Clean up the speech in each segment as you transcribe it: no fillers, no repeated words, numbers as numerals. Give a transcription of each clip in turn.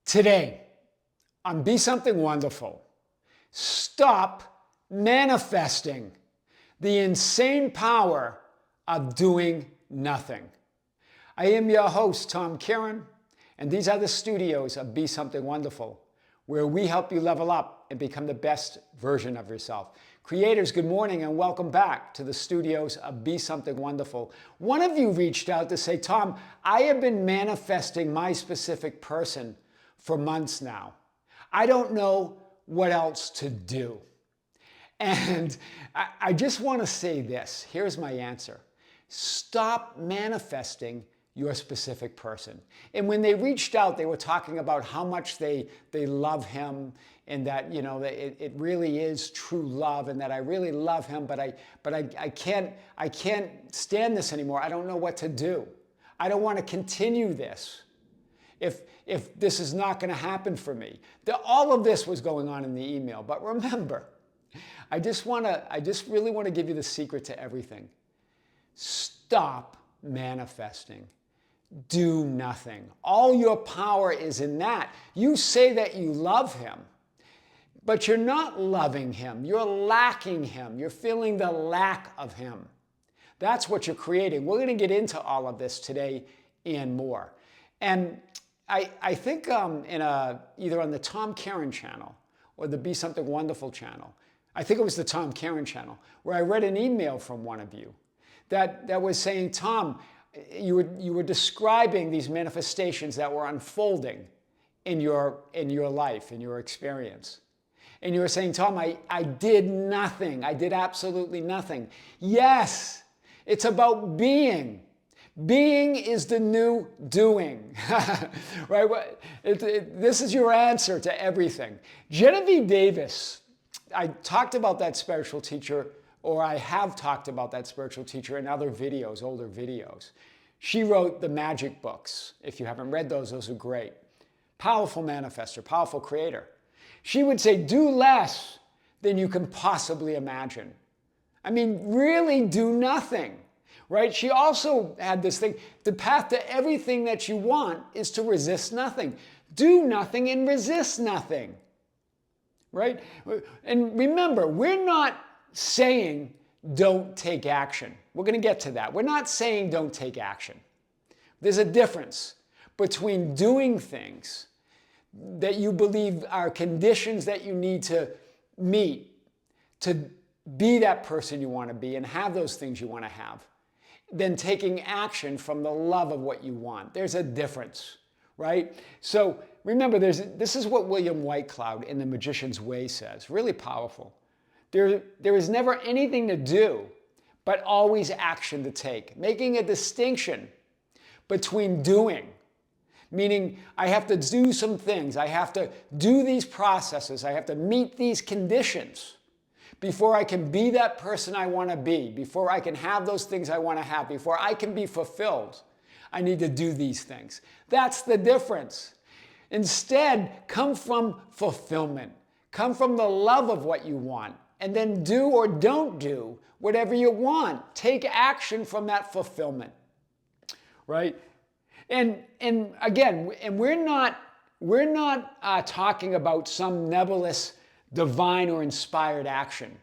Today, on Be Something Wonderful, stop manifesting the insane power of doing nothing. I am your host, Tom Kearin, and these are the studios of Be Something Wonderful, where we help you level up and become the best version of yourself. Creators, good morning and welcome back to the studios of Be Something Wonderful. One of you reached out to say, Tom, I have been manifesting my specific person for months now. I don't know what else to do. And I just want to say this. Here's my answer. Stop manifesting your specific person. And when they reached out, they were talking about how much they love him, and that, you know, it really is true love, and that I really love him, but I can't stand this anymore. I don't know what to do. I don't want to continue this if this is not going to happen for me. All of this was going on in the email. But remember, I just really want to give you the secret to everything. Stop manifesting. Do nothing. All your power is in that. You say that you love him, but you're not loving him. You're lacking him. You're feeling the lack of him. That's what you're creating. We're going to get into all of this today and more. And I think either on the Tom Kearin channel or the Be Something Wonderful channel, I think it was the Tom Kearin channel, where I read an email from one of you that was saying, Tom, you were describing these manifestations that were unfolding in your life, in your experience. And you were saying, Tom, I did nothing. I did absolutely nothing. Yes, it's about being. Being is the new doing, right? This is your answer to everything. Genevieve Davis, I talked about that spiritual teacher, or I have talked about that spiritual teacher in other videos, older videos. She wrote the magic books. If you haven't read those are great. Powerful manifestor, powerful creator. She would say, do less than you can possibly imagine. I mean, really do nothing. Right? She also had this thing, the path to everything that you want is to resist nothing. Do nothing and resist nothing. Right? And remember, we're not saying don't take action. We're going to get to that. We're not saying don't take action. There's a difference between doing things that you believe are conditions that you need to meet to be that person you want to be and have those things you want to have, than taking action from the love of what you want. There's a difference, right? So remember, this is what William Whitecloud in The Magician's Way says, really powerful. There is never anything to do, but always action to take, making a distinction between doing, meaning I have to do some things, I have to do these processes, I have to meet these conditions before I can be that person I want to be, before I can have those things I want to have, before I can be fulfilled. I need to do these things. That's the difference. Instead, come from fulfillment. Come from the love of what you want, and then do or don't do whatever you want. Take action from that fulfillment, right? And again, we're not talking about some nebulous divine or inspired action.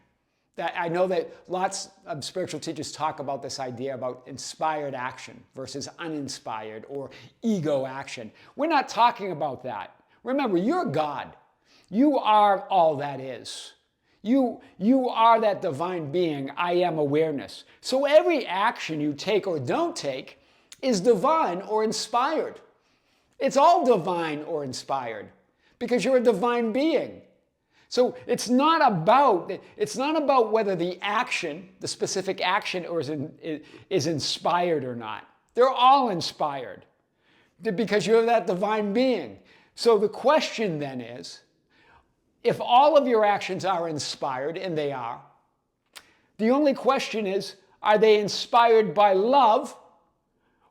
That I know that lots of spiritual teachers talk about this idea about inspired action versus uninspired or ego action. We're not talking about that. Remember, you're God. You are all that is. You are that divine being, I am awareness. So every action you take or don't take is divine or inspired. It's all divine or inspired because you're a divine being. So it's not about whether the action, the specific action, is inspired or not. They're all inspired because you're that divine being. So the question then is, if all of your actions are inspired, and they are, the only question is, are they inspired by love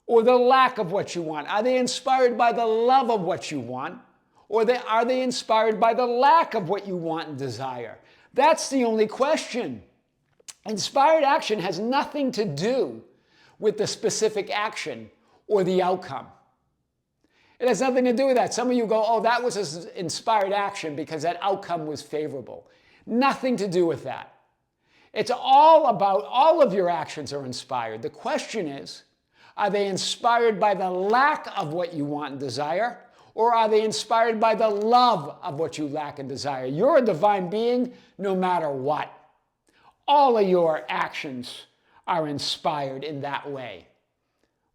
or the lack of what you want? Are they inspired by the love of what you want? Or are they inspired by the lack of what you want and desire? That's the only question. Inspired action has nothing to do with the specific action or the outcome. It has nothing to do with that. Some of you go, oh, that was an inspired action because that outcome was favorable. Nothing to do with that. It's all about, all of your actions are inspired. The question is, are they inspired by the lack of what you want and desire, or are they inspired by the love of what you lack and desire? You're a divine being no matter what. All of your actions are inspired in that way,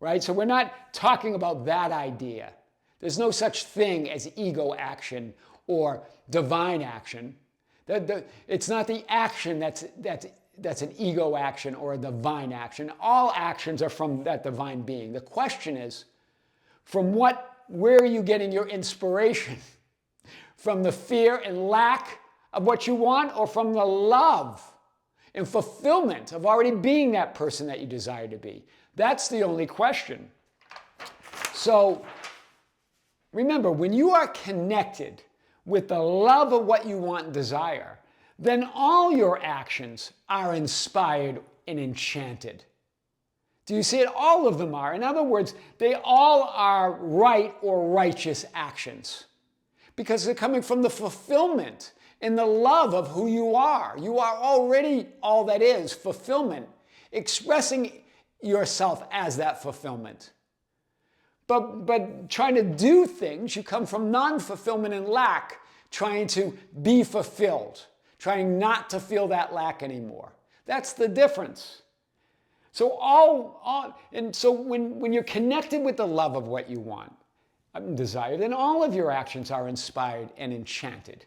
right? So we're not talking about that idea. There's no such thing as ego action or divine action. It's not the action that's an ego action or a divine action. All actions are from that divine being. The question is, where are you getting your inspiration? From the fear and lack of what you want, or from the love and fulfillment of already being that person that you desire to be? That's the only question. So remember, when you are connected with the love of what you want and desire, then all your actions are inspired and enchanted. Do you see it? All of them are. In other words, they all are right or righteous actions because they're coming from the fulfillment and the love of who you are. You are already all that is, fulfillment, expressing yourself as that fulfillment. But trying to do things, you come from non-fulfillment and lack, trying to be fulfilled, trying not to feel that lack anymore. That's the difference. So when you're connected with the love of what you want and desire, then all of your actions are inspired and enchanted.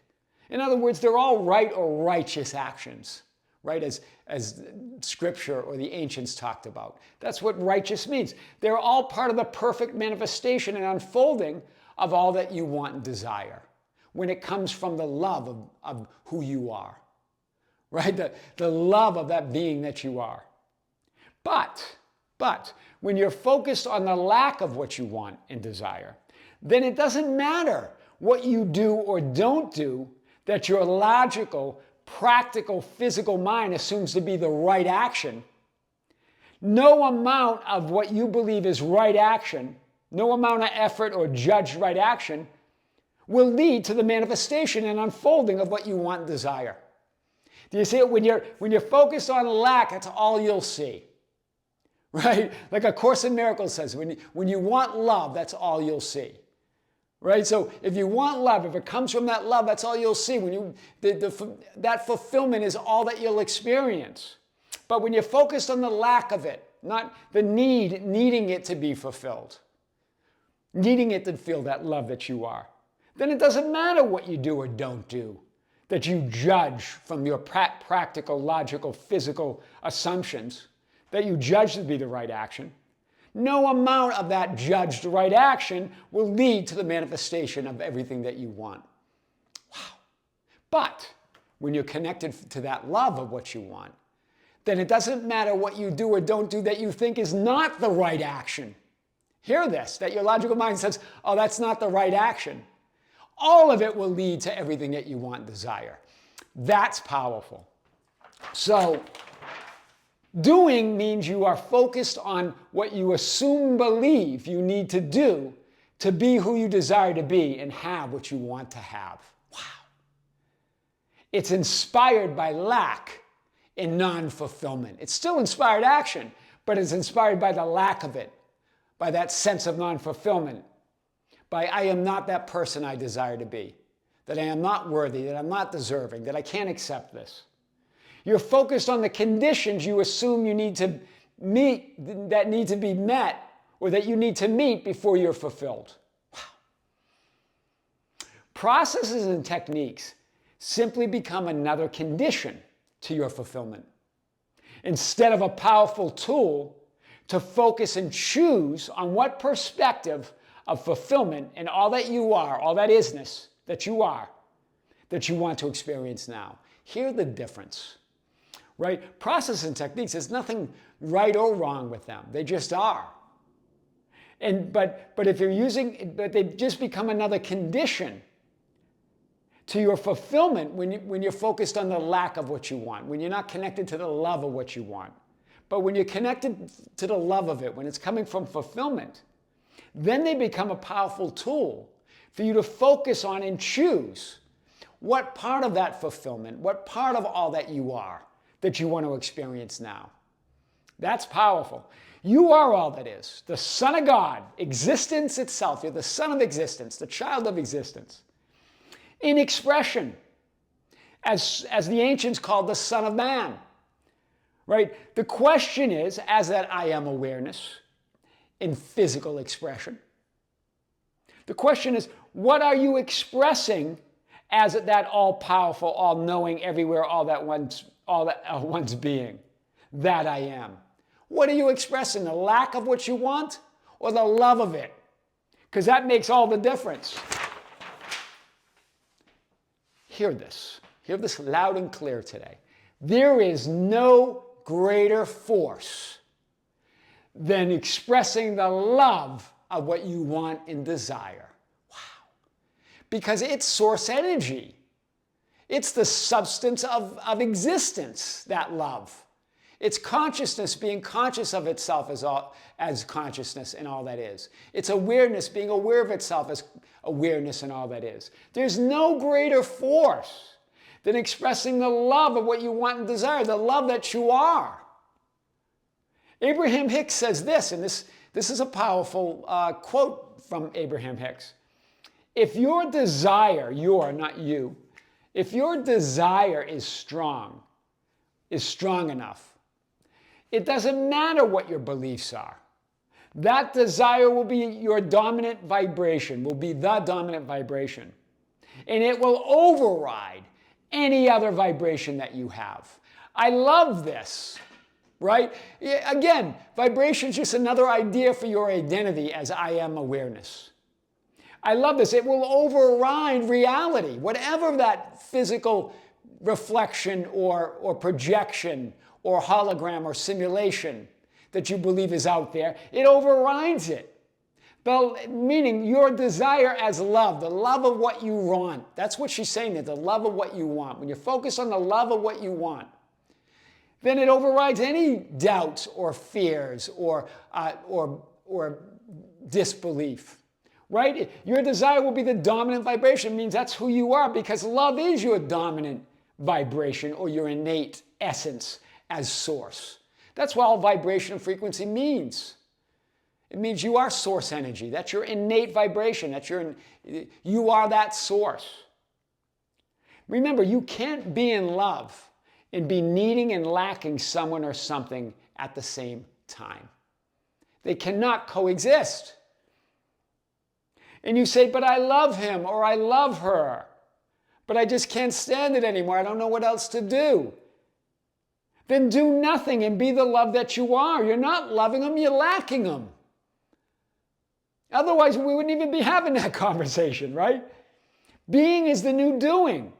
In other words, they're all right or righteous actions, right? As Scripture or the ancients talked about. That's what righteous means. They're all part of the perfect manifestation and unfolding of all that you want and desire when it comes from the love of who you are, right? The love of that being that you are. But when you're focused on the lack of what you want and desire, then it doesn't matter what you do or don't do that your logical, practical, physical mind assumes to be the right action. No amount of what you believe is right action, no amount of effort or judged right action will lead to the manifestation and unfolding of what you want and desire. Do you see it? When you're focused on lack, that's all you'll see. Right? Like A Course in Miracles says, when you want love, that's all you'll see. Right? So if you want love, if it comes from that love, that's all you'll see. That fulfillment is all that you'll experience. But when you're focused on the lack of it, not the needing it to be fulfilled, needing it to feel that love that you are, then it doesn't matter what you do or don't do that you judge from your practical, logical, physical assumptions that you judge to be the right action. No amount of that judged right action will lead to the manifestation of everything that you want. Wow. But when you're connected to that love of what you want, then it doesn't matter what you do or don't do that you think is not the right action. Hear this, that your logical mind says, oh, that's not the right action. All of it will lead to everything that you want and desire. That's powerful. So, doing means you are focused on what you assume, believe you need to do to be who you desire to be and have what you want to have. Wow. It's inspired by lack and non-fulfillment. It's still inspired action, but it's inspired by the lack of it, by that sense of non-fulfillment, by I am not that person I desire to be, that I am not worthy, that I'm not deserving, that I can't accept this. You're focused on the conditions you assume you need to meet, that need to be met, or that you need to meet before you're fulfilled. Wow. Processes and techniques simply become another condition to your fulfillment, instead of a powerful tool to focus and choose on what perspective of fulfillment and all that you are, all that isness that you are, that you want to experience now. Hear the difference. Right? Process and techniques, there's nothing right or wrong with them. They just are. But if you're but they just become another condition to your fulfillment when you're focused on the lack of what you want, when you're not connected to the love of what you want. But when you're connected to the love of it, when it's coming from fulfillment, Then they become a powerful tool for you to focus on and choose what part of that fulfillment, what part of all that you are that you want to experience now. That's powerful. You are all that is, the Son of God, existence itself. You're the Son of existence, the child of existence. In expression, as the ancients called the Son of Man, right? The question is, as that I am awareness in physical expression, the question is, what are you expressing as that all-powerful, all-knowing, everywhere, all that one's being, that I am? What are you expressing? The lack of what you want or the love of it? Because that makes all the difference. Hear this. Hear this loud and clear today. There is no greater force than expressing the love of what you want and desire. Wow. Because it's source energy. It's the substance of existence, that love. It's consciousness being conscious of itself as consciousness and all that is. It's awareness being aware of itself as awareness and all that is. There's no greater force than expressing the love of what you want and desire, the love that you are. Abraham Hicks says this, and this is a powerful quote from Abraham Hicks. If your desire, not you, if your desire is strong enough, it doesn't matter what your beliefs are. That desire will be your dominant vibration, will be the dominant vibration. And it will override any other vibration that you have. I love this, right? Again, vibration is just another idea for your identity as I am awareness. I love this. It will override reality, whatever that physical reflection or projection or hologram or simulation that you believe is out there, it overrides it. Meaning your desire as love, the love of what you want. That's what she's saying there, the love of what you want. When you focus on the love of what you want, then it overrides any doubts or fears or disbelief. Right? Your desire will be the dominant vibration. It means that's who you are because love is your dominant vibration or your innate essence as source. That's what all vibration and frequency means. It means you are source energy. That's your innate vibration. You are that source. Remember, you can't be in love and be needing and lacking someone or something at the same time. They cannot coexist. And you say, but I love him or I love her, but I just can't stand it anymore. I don't know what else to do. Then do nothing and be the love that you are. You're not loving them, you're lacking them. Otherwise, we wouldn't even be having that conversation, right? Being is the new doing.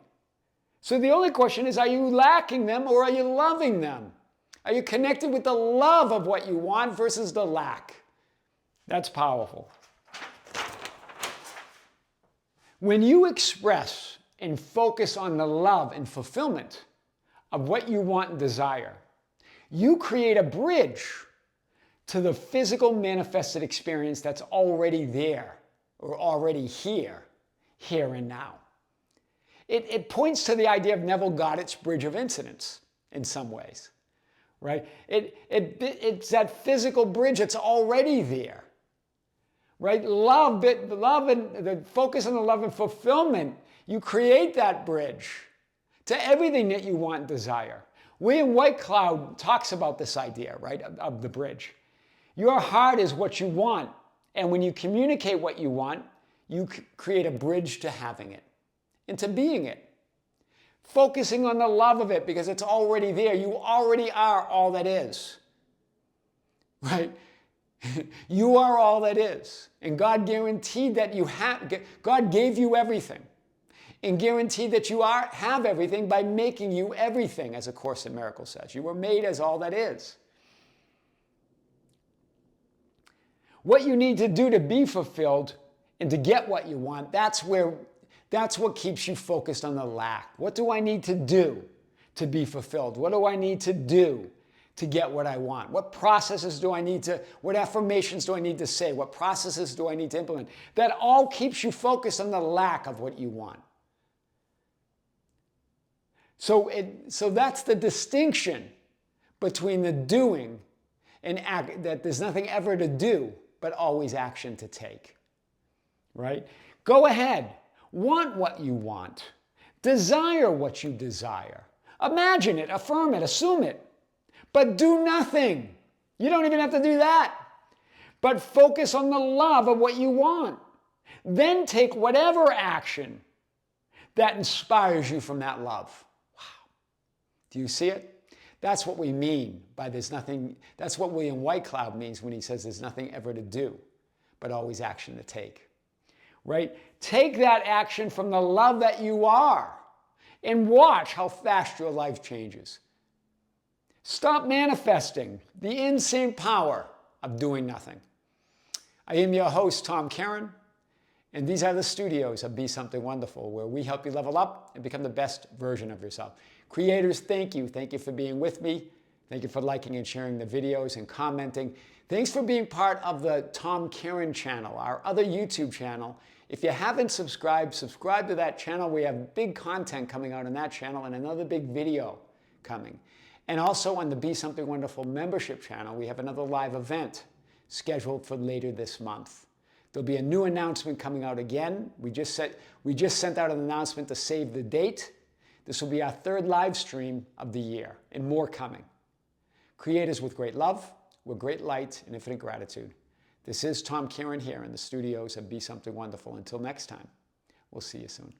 So the only question is, are you lacking them or are you loving them? Are you connected with the love of what you want versus the lack? That's powerful. When you express and focus on the love and fulfillment of what you want and desire, you create a bridge to the physical manifested experience that's already there or already here and now. It points to the idea of Neville Goddard's bridge of incidence in some ways, right? It's that physical bridge that's already there, right? Love and the focus on the love and fulfillment, you create that bridge to everything that you want and desire. William Whitecloud talks about this idea, right, of the bridge. Your heart is what you want, and when you communicate what you want, you create a bridge to having it and to being it. Focusing on the love of it because it's already there. You already are all that is, right? You are all that is, and God guaranteed that you have. God gave you everything and guaranteed that you have everything by making you everything, as A Course in Miracles says. You were made as all that is. What you need to do to be fulfilled and to get what you want, that's what keeps you focused on the lack. What do I need to do to be fulfilled? What do I need to do to get what I want? What processes do I need to, what affirmations do I need to say? What processes do I need to implement? That all keeps you focused on the lack of what you want. So that's the distinction between the doing and that there's nothing ever to do, but always action to take, right? Go ahead. Want what you want. Desire what you desire. Imagine it, affirm it, assume it. But do nothing. You don't even have to do that. But focus on the love of what you want. Then take whatever action that inspires you from that love. Wow. Do you see it? That's what we mean by there's nothing. That's what William Whitecloud means when he says there's nothing ever to do, but always action to take. Right? Take that action from the love that you are and watch how fast your life changes. Stop manifesting the insane power of doing nothing. I am your host, Tom Kearin, and these are the studios of Be Something Wonderful, where we help you level up and become the best version of yourself. Creators, thank you. Thank you for being with me. Thank you for liking and sharing the videos and commenting. Thanks for being part of the Tom Kearin channel, our other YouTube channel. If you haven't subscribed, subscribe to that channel. We have big content coming out on that channel and another big video coming. And also on the Be Something Wonderful membership channel, we have another live event scheduled for later this month. There'll be a new announcement coming out again. We just sent out an announcement to save the date. This will be our third live stream of the year, and more coming. Creators with great love, with great light and infinite gratitude. This is Tom Kearin here in the studios of Be Something Wonderful. Until next time, we'll see you soon.